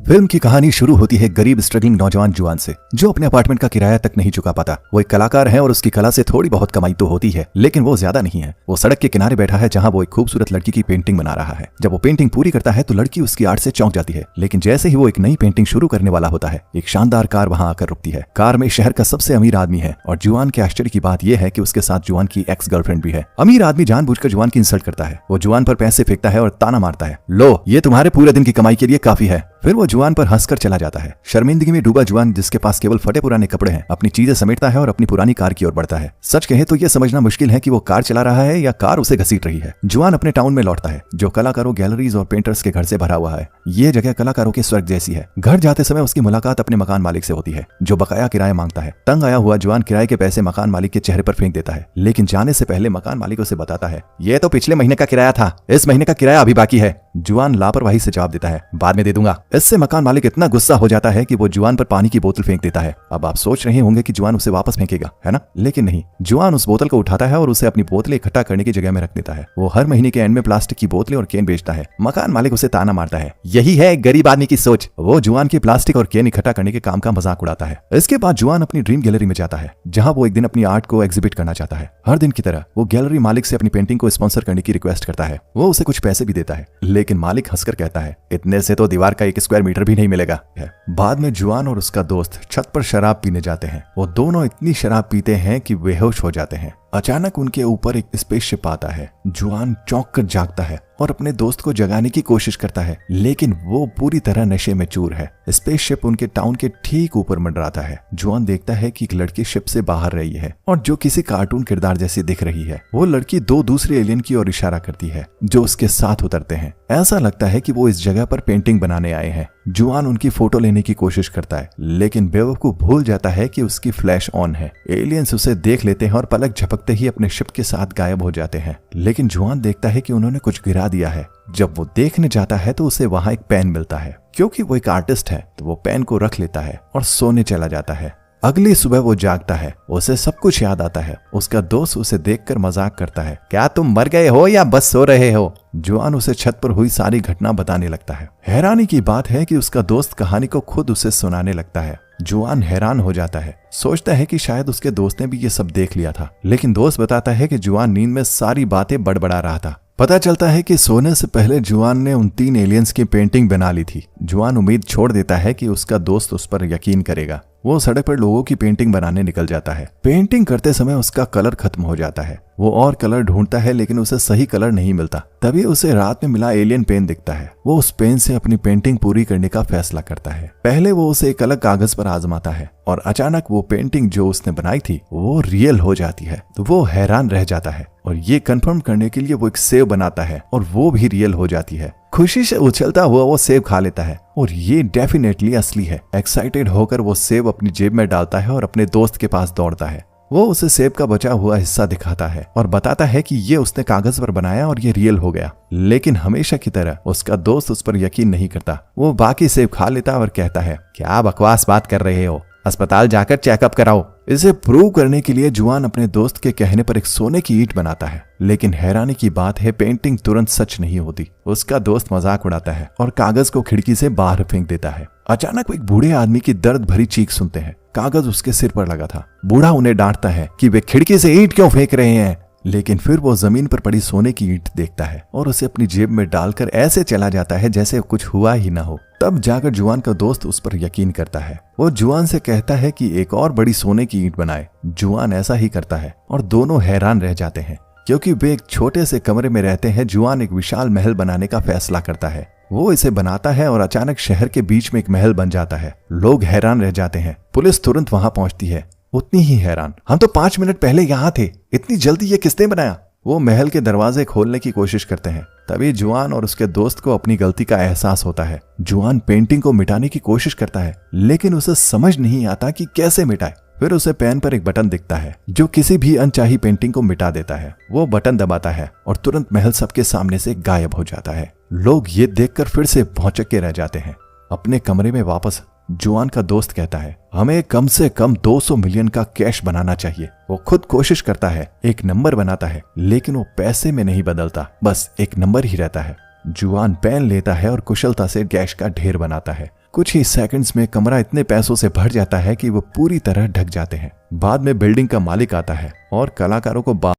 Film की कहानी शुरू होती है गरीब स्ट्रगलिंग नौजवान जुआन से, जो अपने अपार्टमेंट का किराया तक नहीं चुका पाता। वो एक कलाकार है और उसकी कला से थोड़ी बहुत कमाई तो होती है, लेकिन वो ज्यादा नहीं है। वो सड़क के किनारे बैठा है जहाँ वो एक खूबसूरत लड़की की पेंटिंग बना रहा है। जब वो पेंटिंग पूरी करता है तो लड़की उसकी आर्ट से चौंक जाती है, लेकिन जैसे ही वो एक नई पेंटिंग शुरू करने वाला होता है, एक शानदार कार वहाँ आकर रुकती है। कार में शहर का सबसे अमीर आदमी है और जुआन के आश्चर्य की बात यह है कि उसके साथ जुआन की एक्स गर्लफ्रेंड भी है। अमीर आदमी जानबूझकर जुआन की इंसल्ट करता है। वो जुआन पर पैसे फेंकता है और ताना मारता है, लो ये तुम्हारे पूरे दिन की कमाई के लिए काफी है। फिर वो जुआन पर हंसकर चला जाता है। शर्मिंदगी में डूबा जुआन, जिसके पास केवल फटे पुराने कपड़े हैं, अपनी चीजें समेटता है और अपनी पुरानी कार की ओर बढ़ता है। सच कहे तो यह समझना मुश्किल है कि वो कार चला रहा है या कार उसे घसीट रही है। जुआन अपने टाउन में लौटता है, जो कलाकारों, गैलरीज और पेंटर्स के घर से भरा हुआ है। ये जगह कलाकारों के स्वर्ग जैसी है। घर जाते समय उसकी मुलाकात अपने मकान मालिक से होती है, जो बकाया किराया मांगता है। तंग आया हुआ जुआन किराए के पैसे मकान मालिक के चेहरे पर फेंक देता है, लेकिन जाने से पहले मकान मालिक उसे बताता है, ये तो पिछले महीने का किराया था, इस महीने का किराया अभी बाकी है। जुआन लापरवाही से जवाब देता है, बाद में दे दूंगा। इससे मकान मालिक इतना गुस्सा हो जाता है कि वो जुआन पर पानी की बोतल फेंक देता है। अब आप सोच रहे होंगे कि जुआन उसे वापस फेंकेगा, है ना? लेकिन नहीं, जुआन उस बोतल को उठाता है और उसे अपनी बोतलें इकट्ठा करने की जगह में रख देता है। वो हर महीने के एंड में प्लास्टिक की बोतलें और केन बेचता है। मकान मालिक उसे ताना मारता है, यही है गरीब आदमी की सोच। वो जुआन की प्लास्टिक और केन इकट्ठा करने के काम का मजाक उड़ाता है। इसके बाद जुआन अपनी ड्रीम गैलरी में जाता है, जहाँ वो एक दिन अपनी आर्ट को एग्जिबिट करना चाहता है। हर दिन की तरह वो गैलरी मालिक से अपनी पेंटिंग को स्पॉन्सर करने की रिक्वेस्ट करता है। वो उसे कुछ पैसे भी देता है, लेकिन मालिक हंसकर कहता है, इतने से तो दीवार का 1 स्क्वायर मीटर भी नहीं मिलेगा। बाद में जुआन और उसका दोस्त छत पर शराब पीने जाते हैं। वो दोनों इतनी शराब पीते हैं कि बेहोश हो जाते हैं। अचानक उनके ऊपर एक स्पेसशिप आता है। जुआन चौंक कर जागता है और अपने दोस्त को जगाने की कोशिश करता है, लेकिन वो पूरी तरह नशे में चूर है। स्पेसशिप उनके टाउन के ठीक ऊपर मंडराता है। जुआन देखता है कि एक लड़की शिप से बाहर रही है और जो किसी कार्टून किरदार जैसी दिख रही है। वो लड़की 2 दूसरे एलियन की ओर इशारा करती है, जो उसके साथ उतरते हैं। ऐसा लगता है कि वो इस जगह पर पेंटिंग बनाने आए हैं। जुआन उनकी फोटो लेने की कोशिश करता है, लेकिन बेवकूफ भूल जाता है कि उसकी फ्लैश ऑन है। एलियंस उसे देख लेते हैं और पलक झपकते ही अपने शिप के साथ गायब हो जाते हैं। लेकिन जुआन देखता है कि उन्होंने कुछ गिरा दिया है। जब वो देखने जाता है तो उसे वहां एक पेन मिलता है। क्योंकि वो एक आर्टिस्ट है तो वो पेन को रख लेता है और सोने चला जाता है। अगली सुबह वो जागता है, उसे सब कुछ याद आता है। उसका दोस्त उसे देखकर मजाक करता है, क्या तुम मर गए हो या बस सो रहे हो? जुआन उसे छत पर हुई सारी घटना बताने लगता है। हैरानी की बात है कि उसका दोस्त कहानी को खुद उसे सुनाने लगता है। जुआन हैरान हो जाता है, सोचता है कि शायद उसके दोस्त ने भी ये सब देख लिया था, लेकिन दोस्त बताता है कि जुआन नींद में सारी बातें बड़बड़ा रहा था। पता चलता है कि सोने से पहले जुआन ने उन 3 एलियंस की पेंटिंग बना ली थी। जुआन उम्मीद छोड़ देता है कि उसका दोस्त उस पर यकीन करेगा। वो सड़क पर लोगों की पेंटिंग बनाने निकल जाता है। पेंटिंग करते समय उसका कलर खत्म हो जाता है। वो और कलर ढूंढता है, लेकिन उसे सही कलर नहीं मिलता। तभी उसे रात में मिला एलियन पेन दिखता है। वो उस पेन से अपनी पेंटिंग पूरी करने का फैसला करता है। पहले वो उसे एक अलग कागज पर आजमाता है और अचानक वो पेंटिंग जो उसने बनाई थी वो रियल हो जाती है। तो वो हैरान रह जाता है और ये कंफर्म करने के लिए वो एक सेब बनाता है और वो भी रियल हो जाती है। खुशी से उछलता हुआ वो सेब खा लेता है और ये डेफिनेटली असली है। एक्साइटेड होकर वो सेब अपनी जेब में डालता है और अपने दोस्त के पास दौड़ता है। वो उसे सेब का बचा हुआ हिस्सा दिखाता है और बताता है कि ये उसने कागज पर बनाया और ये रियल हो गया। लेकिन हमेशा की तरह उसका दोस्त उस पर यकीन नहीं करता। वो बाकी सेब खा लेता और कहता है, क्या बकवास बात कर रहे हो, अस्पताल जाकर चेकअप कराओ। इसे प्रूव करने के लिए जुआन अपने दोस्त के कहने पर एक सोने की ईंट बनाता है, लेकिन हैरानी की बात है पेंटिंग तुरंत सच नहीं होती। उसका दोस्त मजाक उड़ाता है और कागज को खिड़की से बाहर फेंक देता है। अचानक एक बूढ़े आदमी की दर्द भरी चीख सुनते हैं। कागज उसके सिर पर लगा था। बूढ़ा उन्हें डांटता है कि वे खिड़की से ईंट क्यों फेंक रहे हैं, लेकिन फिर वो जमीन पर पड़ी सोने की ईंट देखता है और उसे अपनी जेब में डालकर ऐसे चला जाता है जैसे कुछ हुआ ही ना हो। तब जाकर जुआन का दोस्त उस पर यकीन करता है। वो जुआन से कहता है कि एक और बड़ी सोने की ईंट बनाए। जुआन ऐसा ही करता है और दोनों हैरान रह जाते हैं। क्योंकि वे एक छोटे से कमरे में रहते हैं, जुआन एक विशाल महल बनाने का फैसला करता है। वो इसे बनाता है और अचानक शहर के बीच में एक महल बन जाता है। लोग हैरान रह जाते हैं। पुलिस तुरंत वहां पहुंचती है, उतनी ही हैरान, हम तो 5 मिनट पहले यहाँ थे, इतनी जल्दी ये किसने बनाया? वो महल के दरवाजे खोलने की कोशिश करते हैं। तभी जुआन और उसके दोस्त को अपनी गलती का एहसास होता है। जुआन पेंटिंग को मिटाने की कोशिश करता है, लेकिन उसे समझ नहीं आता कि कैसे मिटाए। फिर उसे पेन पर एक बटन दिखता है जो किसी भी अनचाही पेंटिंग को मिटा देता है। वो बटन दबाता है और तुरंत महल सबके सामने से गायब हो जाता है। लोग ये देखकर फिर से भौचक्के रह जाते हैं। अपने कमरे में वापस जुआन का दोस्त कहता है, हमें कम से कम 200 मिलियन का कैश बनाना चाहिए। वो खुद कोशिश करता है, एक नंबर बनाता है, लेकिन वो पैसे में नहीं बदलता, बस एक नंबर ही रहता है। जुआन पेन लेता है और कुशलता से गैस का ढेर बनाता है। कुछ ही सेकंड्स में कमरा इतने पैसों से भर जाता है कि वो पूरी तरह ढक जाते हैं। बाद में बिल्डिंग का मालिक आता है और कलाकारों को